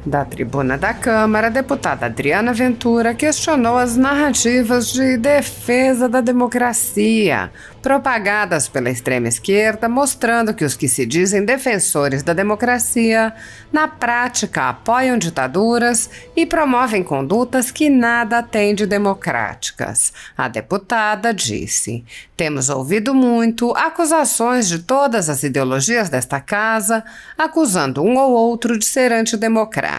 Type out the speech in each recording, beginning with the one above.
Da tribuna da Câmara, a deputada Adriana Ventura questionou as narrativas de defesa da democracia, propagadas pela extrema esquerda, mostrando que os que se dizem defensores da democracia, na prática apoiam ditaduras e promovem condutas que nada têm de democráticas. A deputada disse: "Temos ouvido muito acusações de todas as ideologias desta casa, acusando um ou outro de ser antidemocrático.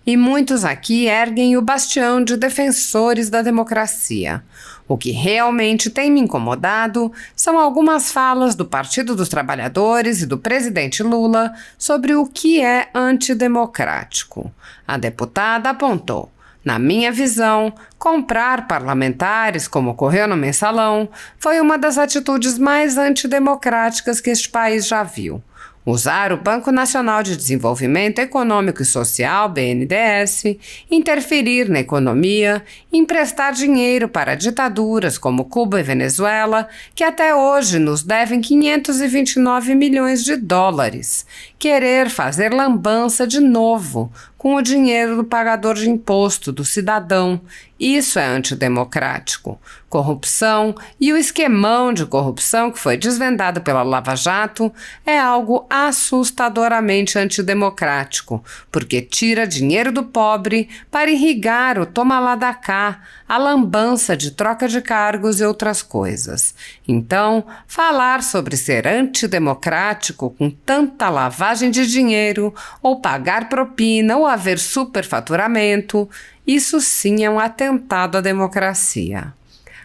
E muitos aqui erguem o bastião de defensores da democracia. O que realmente tem me incomodado são algumas falas do Partido dos Trabalhadores e do presidente Lula sobre o que é antidemocrático." A deputada apontou: "Na minha visão, comprar parlamentares, como ocorreu no Mensalão, foi uma das atitudes mais antidemocráticas que este país já viu. Usar o Banco Nacional de Desenvolvimento Econômico e Social, BNDES, interferir na economia, emprestar dinheiro para ditaduras como Cuba e Venezuela, que até hoje nos devem 529 milhões de dólares, querer fazer lambança de novo com o dinheiro do pagador de imposto, do cidadão. Isso é antidemocrático. Corrupção e o esquemão de corrupção que foi desvendado pela Lava Jato é algo assustadoramente antidemocrático, porque tira dinheiro do pobre para irrigar o toma lá da cá, a lambança de troca de cargos e outras coisas. Então, falar sobre ser antidemocrático com tanta lavagem de dinheiro, ou pagar propina, ou haver superfaturamento, isso sim é um atentado à democracia."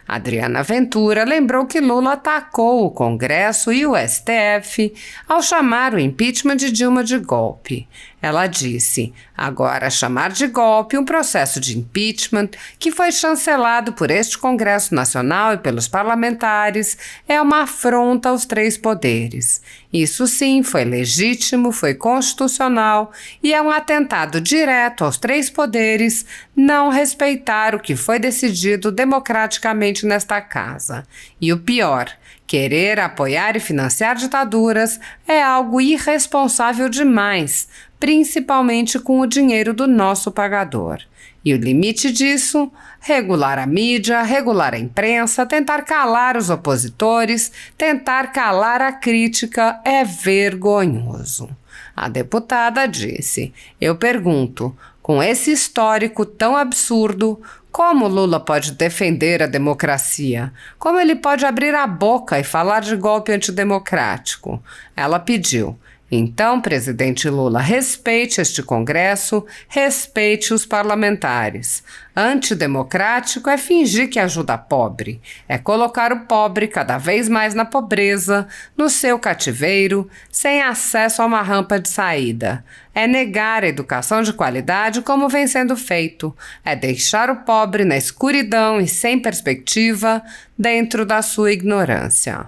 Adriana Ventura lembrou que Lula atacou o Congresso e o STF ao chamar o impeachment de Dilma de golpe. Ela disse: "Agora, chamar de golpe um processo de impeachment que foi chancelado por este Congresso Nacional e pelos parlamentares é uma afronta aos três poderes. Isso sim foi legítimo, foi constitucional e é um atentado direto aos três poderes não respeitar o que foi decidido democraticamente nesta casa. E o pior, querer apoiar e financiar ditaduras é algo irresponsável demais, principalmente com o dinheiro do nosso pagador. E o limite disso? Regular a mídia, regular a imprensa, tentar calar os opositores, tentar calar a crítica é vergonhoso." A deputada disse: "Eu pergunto, com esse histórico tão absurdo, como Lula pode defender a democracia? Como ele pode abrir a boca e falar de golpe antidemocrático?" Ela pediu: "Então, presidente Lula, respeite este Congresso, respeite os parlamentares. Antidemocrático é fingir que ajuda pobre, é colocar o pobre cada vez mais na pobreza, no seu cativeiro, sem acesso a uma rampa de saída. É negar a educação de qualidade como vem sendo feito, é deixar o pobre na escuridão e sem perspectiva dentro da sua ignorância."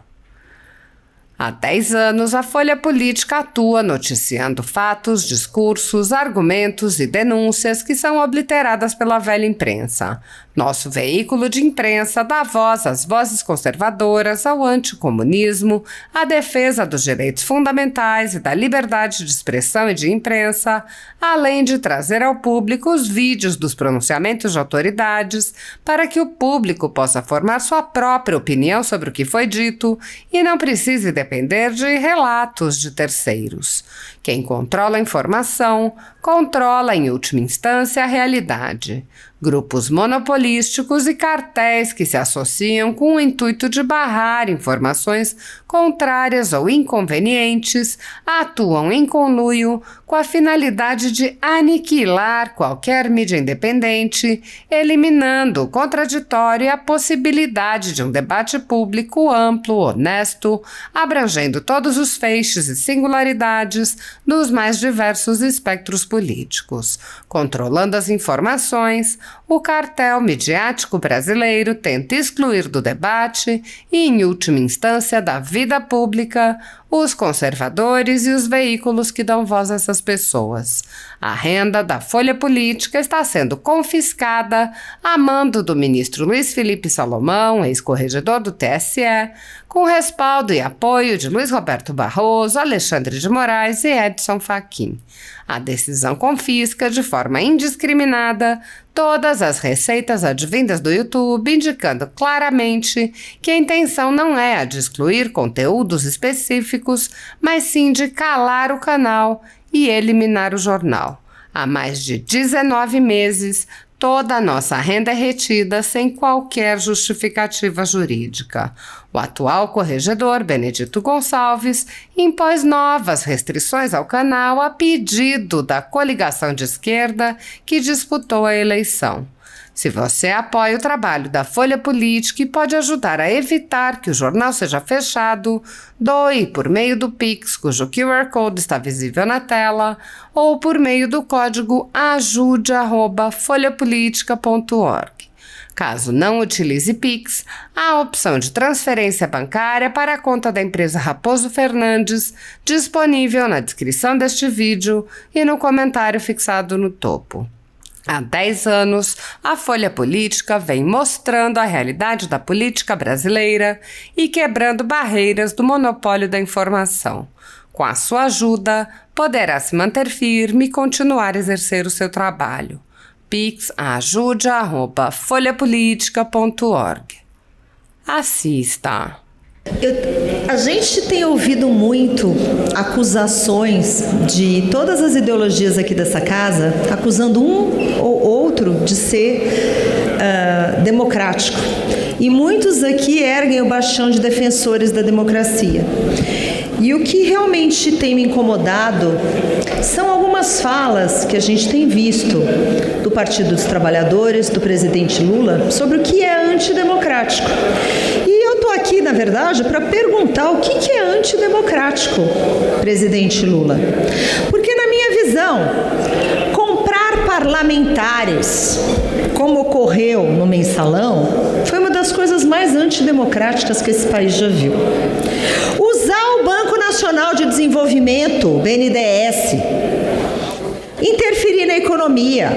Há 10 anos, a Folha Política atua noticiando fatos, discursos, argumentos e denúncias que são obliteradas pela velha imprensa. Nosso veículo de imprensa dá voz às vozes conservadoras, ao anticomunismo, à defesa dos direitos fundamentais e da liberdade de expressão e de imprensa, além de trazer ao público os vídeos dos pronunciamentos de autoridades para que o público possa formar sua própria opinião sobre o que foi dito e não precise depender de relatos de terceiros. Quem controla a informação, controla em última instância a realidade. Grupos monopolísticos e cartéis que se associam com o intuito de barrar informações contrárias ou inconvenientes atuam em conluio com a finalidade de aniquilar qualquer mídia independente, eliminando o contraditório e a possibilidade de um debate público amplo, honesto, abrangendo todos os feixes e singularidades dos mais diversos espectros políticos. Controlando as informações, o cartel midiático brasileiro tenta excluir do debate e, em última instância, da vida pública, os conservadores e os veículos que dão voz a essas pessoas. A renda da Folha Política está sendo confiscada a mando do ministro Luiz Felipe Salomão, ex-corregedor do TSE, com respaldo e apoio de Luiz Roberto Barroso, Alexandre de Moraes e Edson Fachin. A decisão confisca, de forma indiscriminada, todas as receitas advindas do YouTube, indicando claramente que a intenção não é a de excluir conteúdos específicos, mas sim de calar o canal e eliminar o jornal. Há mais de 19 meses, toda a nossa renda é retida sem qualquer justificativa jurídica. O atual corregedor, Benedito Gonçalves, impôs novas restrições ao canal a pedido da coligação de esquerda que disputou a eleição. Se você apoia o trabalho da Folha Política e pode ajudar a evitar que o jornal seja fechado, doe por meio do Pix, cujo QR Code está visível na tela, ou por meio do código ajude@folhapolitica.org. Caso não utilize Pix, há a opção de transferência bancária para a conta da empresa Raposo Fernandes, disponível na descrição deste vídeo e no comentário fixado no topo. Há 10 anos, a Folha Política vem mostrando a realidade da política brasileira e quebrando barreiras do monopólio da informação. Com a sua ajuda, poderá se manter firme e continuar a exercer o seu trabalho. Pix ajude@folhapolitica.org. Assista. A gente tem ouvido muito acusações de todas as ideologias aqui dessa casa, acusando um ou outro de ser democrático. E muitos aqui erguem o bastião de defensores da democracia. E o que realmente tem me incomodado são algumas falas que a gente tem visto do Partido dos Trabalhadores, do presidente Lula, sobre o que é antidemocrático. E eu estou aqui, na verdade, para perguntar o que é antidemocrático, presidente Lula. Porque, na minha visão, comprar parlamentares, como ocorreu no Mensalão, foi uma das coisas mais antidemocráticas que esse país já viu. Usar o Banco Nacional de Desenvolvimento, BNDES, interferir na economia,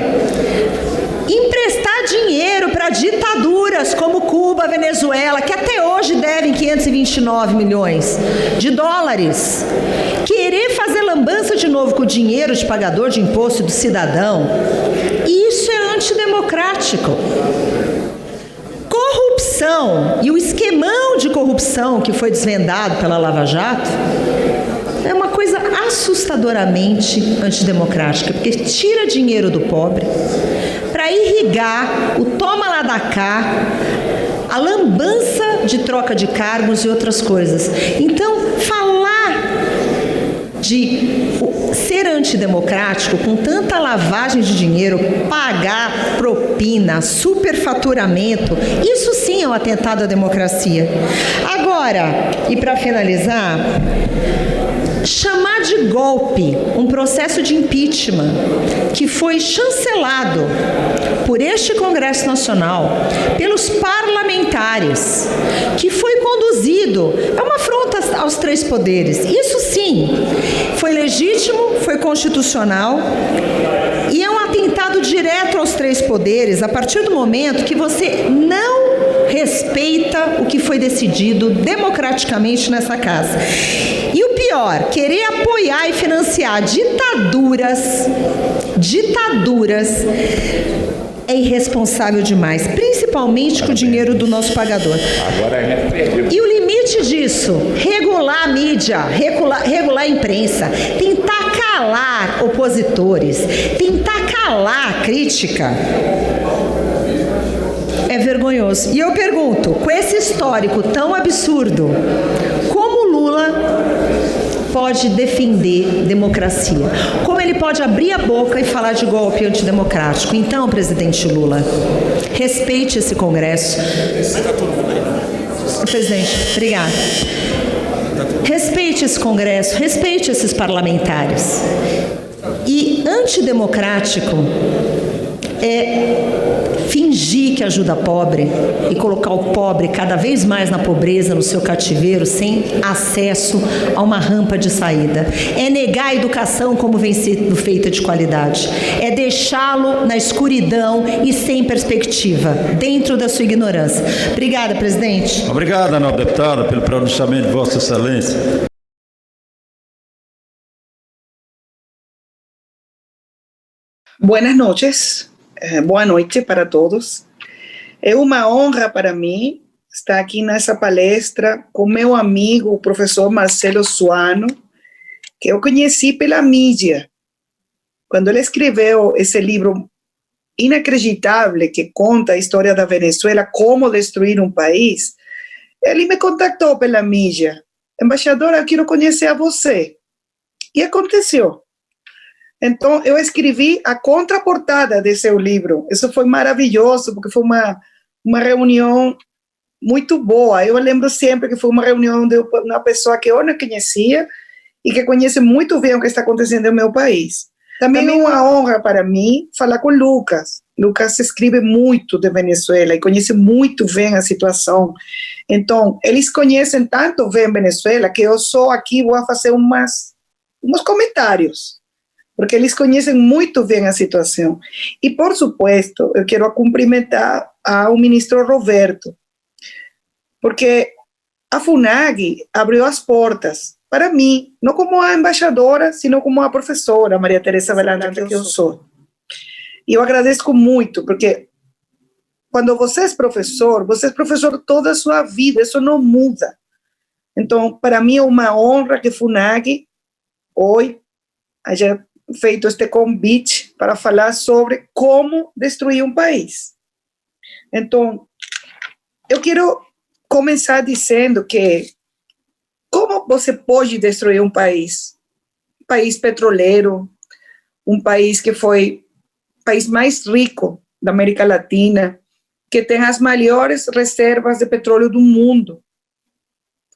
emprestar dinheiro para ditaduras como Cuba, Venezuela, que até hoje devem 529 milhões de dólares, querer fazer lambança de novo com o dinheiro de pagador de imposto do cidadão, isso é antidemocrático. Corrupção e o esquemão de corrupção que foi desvendado pela Lava Jato é uma coisa assustadoramente antidemocrática, porque tira dinheiro do pobre para irrigar o toma lá da cá, a lambança de troca de cargos e outras coisas. Então, falar de ser antidemocrático com tanta lavagem de dinheiro, pagar propina, superfaturamento, isso sim é um atentado à democracia. Agora, e para finalizar, chamar de golpe um processo de impeachment que foi chancelado por este Congresso Nacional, pelos parlamentares, que foi conduzido, é uma afronta aos três poderes. Isso sim, foi legítimo, foi constitucional e é um atentado direto aos três poderes a partir do momento que você não respeita o que foi decidido democraticamente nessa casa. E o pior, querer apoiar e financiar ditaduras é irresponsável demais, principalmente com o dinheiro do nosso pagador. E o limite disso, regular a mídia, regular a imprensa, tentar calar opositores, tentar calar a crítica, é vergonhoso. E eu pergunto, com esse histórico tão absurdo, como Lula pode defender democracia? Como ele pode abrir a boca e falar de golpe antidemocrático? Então, presidente Lula, respeite esse Congresso. Presidente, obrigada. Respeite esse Congresso, respeite esses parlamentares. E antidemocrático fingir que ajuda pobre e colocar o pobre cada vez mais na pobreza, no seu cativeiro, sem acesso a uma rampa de saída. É negar a educação como vem sendo feita de qualidade. É deixá-lo na escuridão e sem perspectiva, dentro da sua ignorância. Obrigada, presidente. Obrigado, nobre deputada, pelo pronunciamento de Vossa Excelência. Buenas noches, boa noite para todos. É uma honra para mim estar aqui nessa palestra com meu amigo, o professor Marcelo Suano, que eu conheci pela mídia. Quando ele escreveu esse livro inacreditável que conta a história da Venezuela, como destruir um país, ele me contactou pela mídia. Embaixadora, eu quero conhecer a você. E aconteceu. Então, eu escrevi a contraportada de seu livro. Isso foi maravilhoso, porque foi uma reunião muito boa. Eu lembro sempre que foi uma reunião de uma pessoa que eu não conhecia e que conhece muito bem o que está acontecendo no meu país. Também é uma honra para mim falar com o Lucas. Lucas escreve muito de Venezuela e conhece muito bem a situação. Então, eles conhecem tanto bem Venezuela que eu só aqui vou fazer uns comentários, porque eles conhecem muito bem a situação. E, por supuesto, eu quero cumprimentar ao ministro Roberto, porque a FUNAG abriu as portas para mim, não como a embaixadora, sino como a professora Maria Teresa Velanda, que eu sou. E eu agradeço muito, porque quando você é professor toda a sua vida, isso não muda. Então, para mim é uma honra que a FUNAG hoje haya feito este convite para falar sobre como destruir um país. Então, eu quero começar dizendo que como você pode destruir um país? Um país petroleiro, um país que foi o país mais rico da América Latina, que tem as maiores reservas de petróleo do mundo.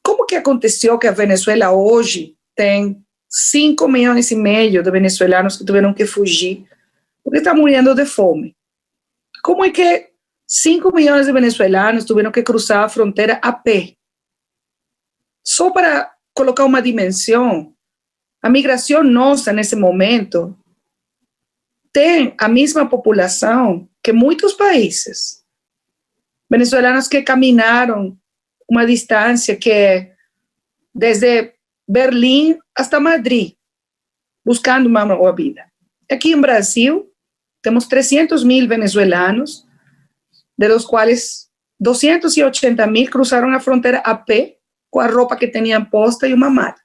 Como que aconteceu que a Venezuela hoje tem 5,5 milhões de venezuelanos que tiveram que fugir porque estão morrendo de fome? Como é que 5 milhões de venezuelanos tiveram que cruzar a fronteira a pé? Só para colocar uma dimensão, a migração nossa nesse momento tem a mesma população que muitos países. Venezuelanos que caminaram uma distância que é desde Berlim hasta Madrid, buscando uma boa vida. Aqui em Brasil, temos 300 mil venezuelanos, de los quais 280 mil cruzaram a fronteira a pé, com a roupa que tinham posta e uma mala.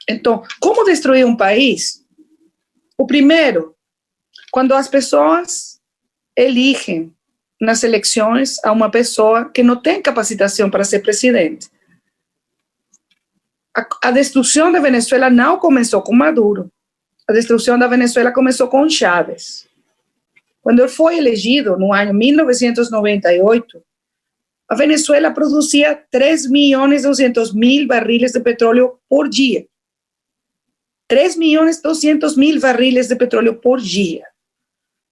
Então, como destruir um país? O primeiro, quando as pessoas elegem nas eleições a uma pessoa que não tem capacitação para ser presidente. A destruição da Venezuela não começou com Maduro. A destruição da Venezuela começou com Chávez. Quando ele foi elegido, no ano 1998, a Venezuela produzia 3.200.000 barriles de petróleo por dia. 3.200.000 barriles de petróleo por dia.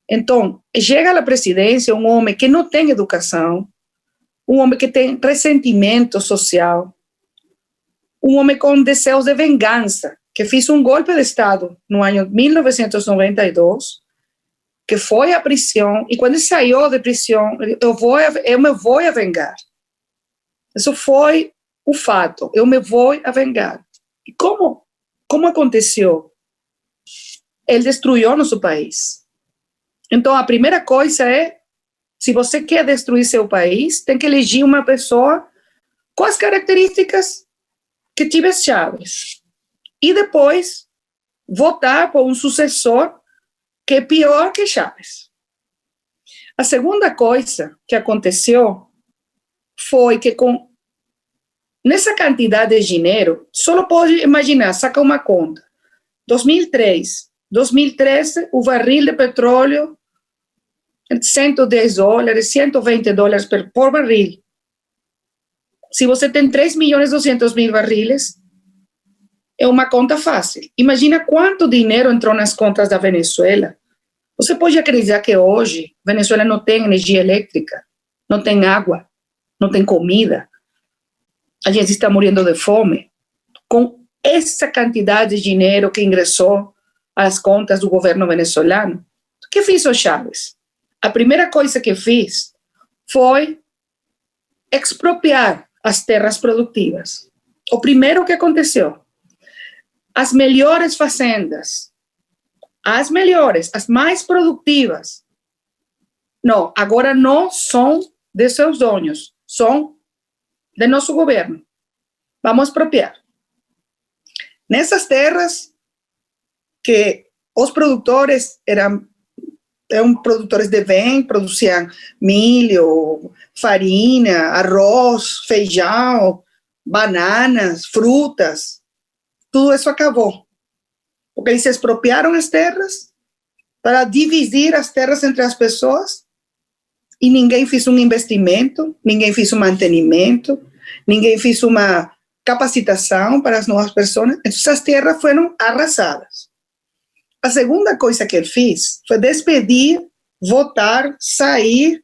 Então, chega à presidência um homem que não tem educação, um homem que tem ressentimento social, um homem com desejos de vingança, que fez um golpe de Estado no ano 1992, que foi à prisão, e quando ele saiu de prisão, eu me vou a vingar. Isso foi o fato, eu me vou a vingar. E como aconteceu? Ele destruiu nosso país. Então, a primeira coisa é, se você quer destruir seu país, tem que eleger uma pessoa com as características que tive Chávez. E depois, votar por um sucessor que é pior que Chávez. A segunda coisa que aconteceu foi que nessa quantidade de dinheiro, só pode imaginar, saca uma conta. 2013, o barril de petróleo, $110, $120 por barril. Se você tem 3.200.000 barriles, é uma conta fácil. Imagina quanto dinheiro entrou nas contas da Venezuela Você pode acreditar que hoje Venezuela não tem energia elétrica, não tem água, não tem comida. A gente está morrendo de fome. Com essa quantidade de dinheiro que ingressou às contas do governo venezuelano, o que fez o Chávez? A primeira coisa que fez foi expropriar as terras produtivas. O primeiro que aconteceu, as melhores fazendas, as melhores, as mais produtivas, não, agora não são de seus donos, são de nosso governo. Vamos expropriar. Nessas terras que os produtores eram produtores de bem, produziam milho, farinha, arroz, feijão, bananas, frutas, tudo isso acabou. Porque eles expropriaram as terras para dividir as terras entre as pessoas e ninguém fez um investimento, ninguém fez um mantenimento, ninguém fez uma capacitação para as novas pessoas. Então, essas terras foram arrasadas. A segunda coisa que ele fez foi despedir, votar, sair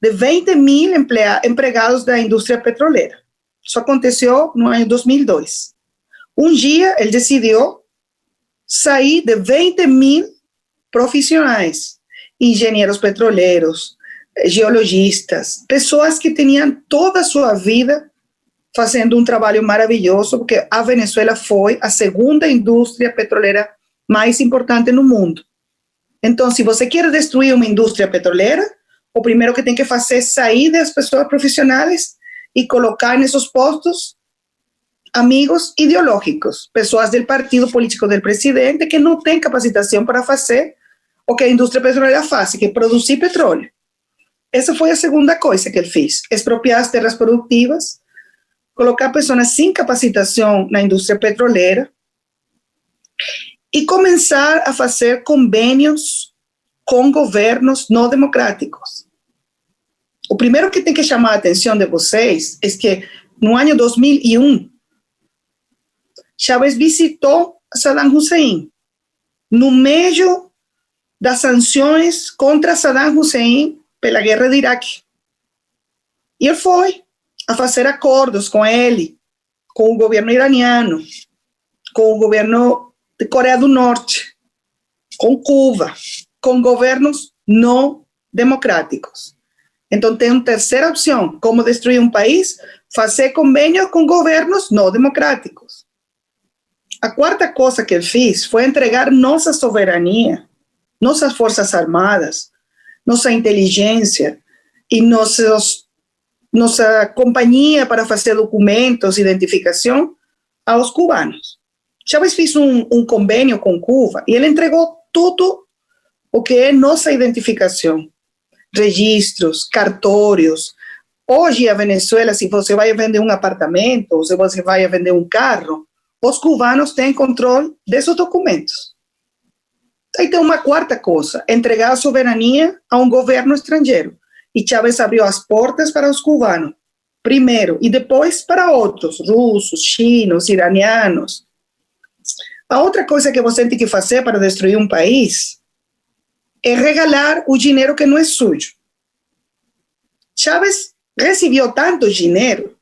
de 20 mil empregados da indústria petroleira. Isso aconteceu no ano 2002. Um dia, ele decidiu sair de 20 mil profissionais, engenheiros petroleiros, geologistas, pessoas que tinham toda a sua vida fazendo um trabalho maravilhoso, porque a Venezuela foi a segunda indústria petroleira mais importante no mundo. Então, se você quer destruir uma indústria petroleira, o primeiro que tem que fazer é sair das pessoas profissionais e colocar nesses postos amigos ideológicos, pessoas do partido político do presidente que não têm capacitação para fazer o que a indústria petroleira faz, que é produzir petróleo. Essa foi a segunda coisa que ele fez, expropriar as terras produtivas, colocar pessoas sem capacitação na indústria petroleira e começar a fazer convênios com governos não democráticos. O primeiro que tem que chamar a atenção de vocês é que no ano 2001, Chávez visitou Saddam Hussein no meio das sanções contra Saddam Hussein pela guerra de Iraque. E ele foi a fazer acordos com ele, com o governo iraniano, com o governo de Coreia do Norte, com Cuba, com governos não democráticos. Então, tem uma terceira opção, como destruir um país, fazer convênio com governos não democráticos. A quarta coisa que ele fez foi entregar nossa soberania, nossas forças armadas, nossa inteligência e nossa companhia para fazer documentos, identificação, aos cubanos. Chávez fez um convênio com Cuba e ele entregou tudo o que é nossa identificação, registros, cartórios. Hoje, a Venezuela, se você vai vender um apartamento, ou se você vai vender um carro, os cubanos têm controle desses documentos. Aí tem uma quarta coisa, entregar a soberania a um governo estrangeiro. E Chávez abriu as portas para os cubanos, primeiro, e depois para outros, russos, chinos, iranianos. A outra coisa que você tem que fazer para destruir um país é regalar o dinheiro que não é sujo. Chávez recebeu tanto dinheiro,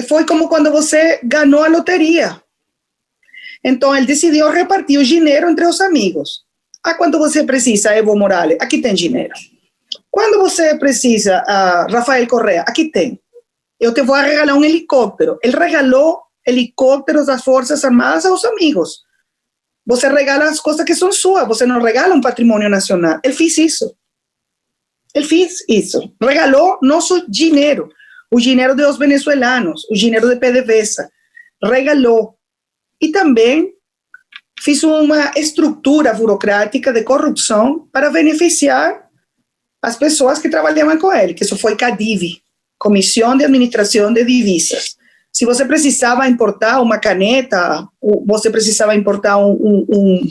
foi como quando você ganhou a loteria. Então, ele decidiu repartir o dinheiro entre os amigos. Quando você precisa, Evo Morales, aqui tem dinheiro. Quando você precisa, Rafael Correa, aqui tem. Eu te vou regalar um helicóptero. Ele regalou helicópteros das Forças Armadas aos amigos. Você regala as coisas que são suas, você não regala um patrimônio nacional. Ele fez isso. Ele fez isso. Regalou nosso dinheiro, o dinheiro dos venezuelanos, o dinheiro de PDVSA. Regalou. E também fez uma estrutura burocrática de corrupção para beneficiar as pessoas que trabalhavam com ele, que isso foi CADIV, Comissão de Administração de Divisas. Se você precisava importar uma caneta, você precisava importar um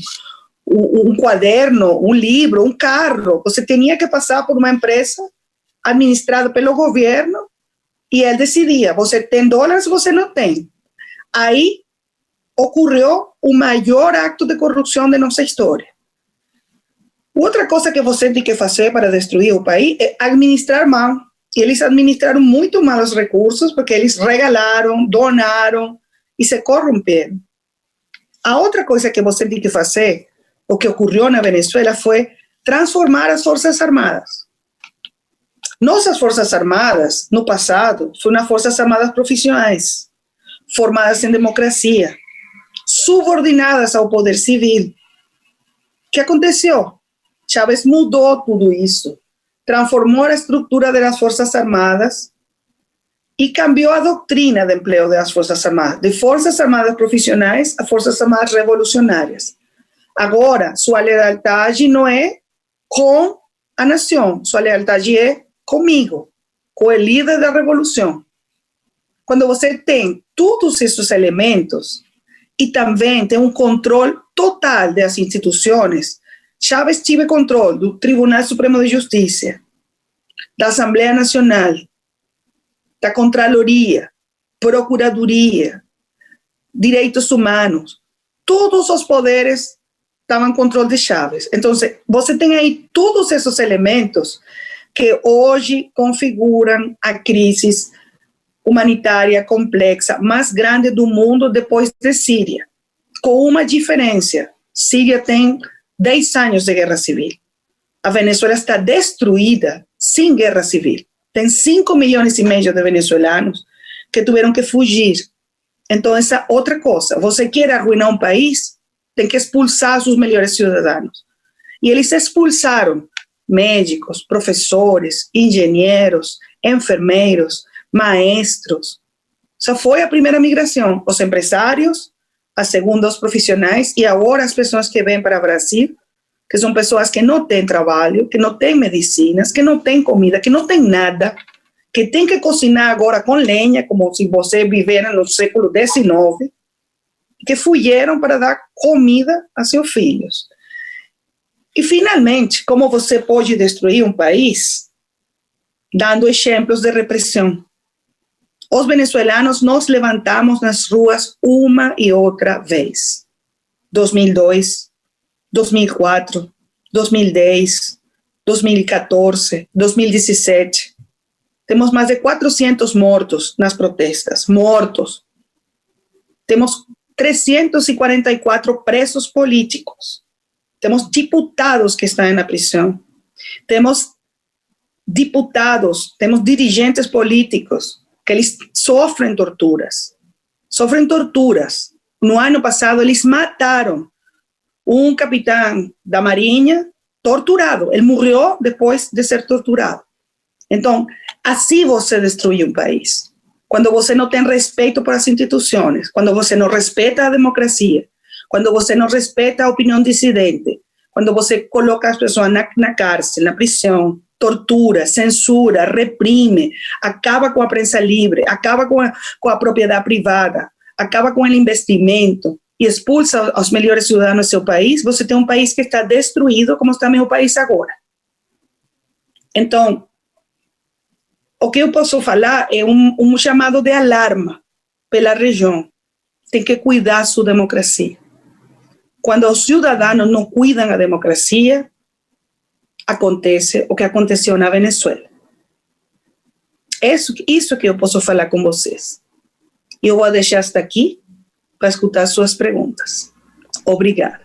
quaderno, um livro, um carro, você tinha que passar por uma empresa administrada pelo governo e ele decidia, você tem dólares ou você não tem. Aí ocorreu o maior acto de corrupção de nossa história. Outra coisa que você tem que fazer para destruir o país é administrar mal. E eles administraram muito mal os recursos porque eles regalaram, donaram e se corromperam. A outra coisa que você tem que fazer, o que ocorreu na Venezuela, foi transformar as Forças Armadas. Nossas Forças Armadas, no passado, foram Forças Armadas profissionais, formadas em democracia, subordinadas ao poder civil. O que aconteceu? Chávez mudou tudo isso, transformou a estrutura das Forças Armadas e cambiou a doutrina de emprego das Forças Armadas, de Forças Armadas profissionais a Forças Armadas revolucionárias. Agora, sua lealdade não é com a nação, sua lealdade é comigo, com o líder da revolução. Quando você tem todos esses elementos e também tem um controle total das instituições, Chávez tive controle do Tribunal Supremo de Justiça, da Assembleia Nacional, da Contraloria, Procuradoria, Direitos Humanos. Todos os poderes estavam em controle de Chávez. Então, você tem aí todos esses elementos que hoje configuram a crise humanitária complexa mais grande do mundo depois de Síria. Com uma diferença: Síria tem 10 anos de guerra civil. A Venezuela está destruída sem guerra civil. Tem 5 milhões e meio de venezuelanos que tiveram que fugir. Então, essa outra coisa. Você quer arruinar um país, tem que expulsar seus melhores cidadãos. E eles expulsaram médicos, professores, engenheiros, enfermeiros, maestros. Essa foi a primeira migração. Os empresários, a segunda os profissionais e agora as pessoas que vêm para o Brasil, que são pessoas que não têm trabalho, que não têm medicinas, que não têm comida, que não têm nada, que têm que cozinhar agora com lenha, como se você vivera no século XIX, que fugiram para dar comida a seus filhos. E, finalmente, como você pode destruir um país? Dando exemplos de repressão. Os venezuelanos nos levantamos nas ruas uma e outra vez. 2002, 2004, 2010, 2014, 2017. Temos mais de 400 mortos nas protestas. Mortos. Temos 344 presos políticos. Temos deputados que estão na prisão. Temos deputados, temos dirigentes políticos que eles sofrem torturas. Sofrem torturas. No ano passado, eles mataram um capitão da Marinha torturado. Ele morreu depois de ser torturado. Então, assim você destrui um país. Quando você não tem respeito por as instituições, quando você não respeita a democracia, quando você não respeita a opinião dissidente, quando você coloca as pessoas na cárcel, na prisão, tortura, censura, reprime, acaba com a prensa livre, acaba com a propriedade privada, acaba com o investimento e expulsa os melhores cidadãos do seu país, você tem um país que está destruído, como está meu país agora. Então, o que eu posso falar é um chamado de alarma pela região. Tem que cuidar sua democracia. Quando os cidadãos não cuidam a democracia, acontece o que aconteceu na Venezuela. Isso que eu posso falar com vocês. Eu vou deixar hasta aqui para escutar suas perguntas. Obrigada.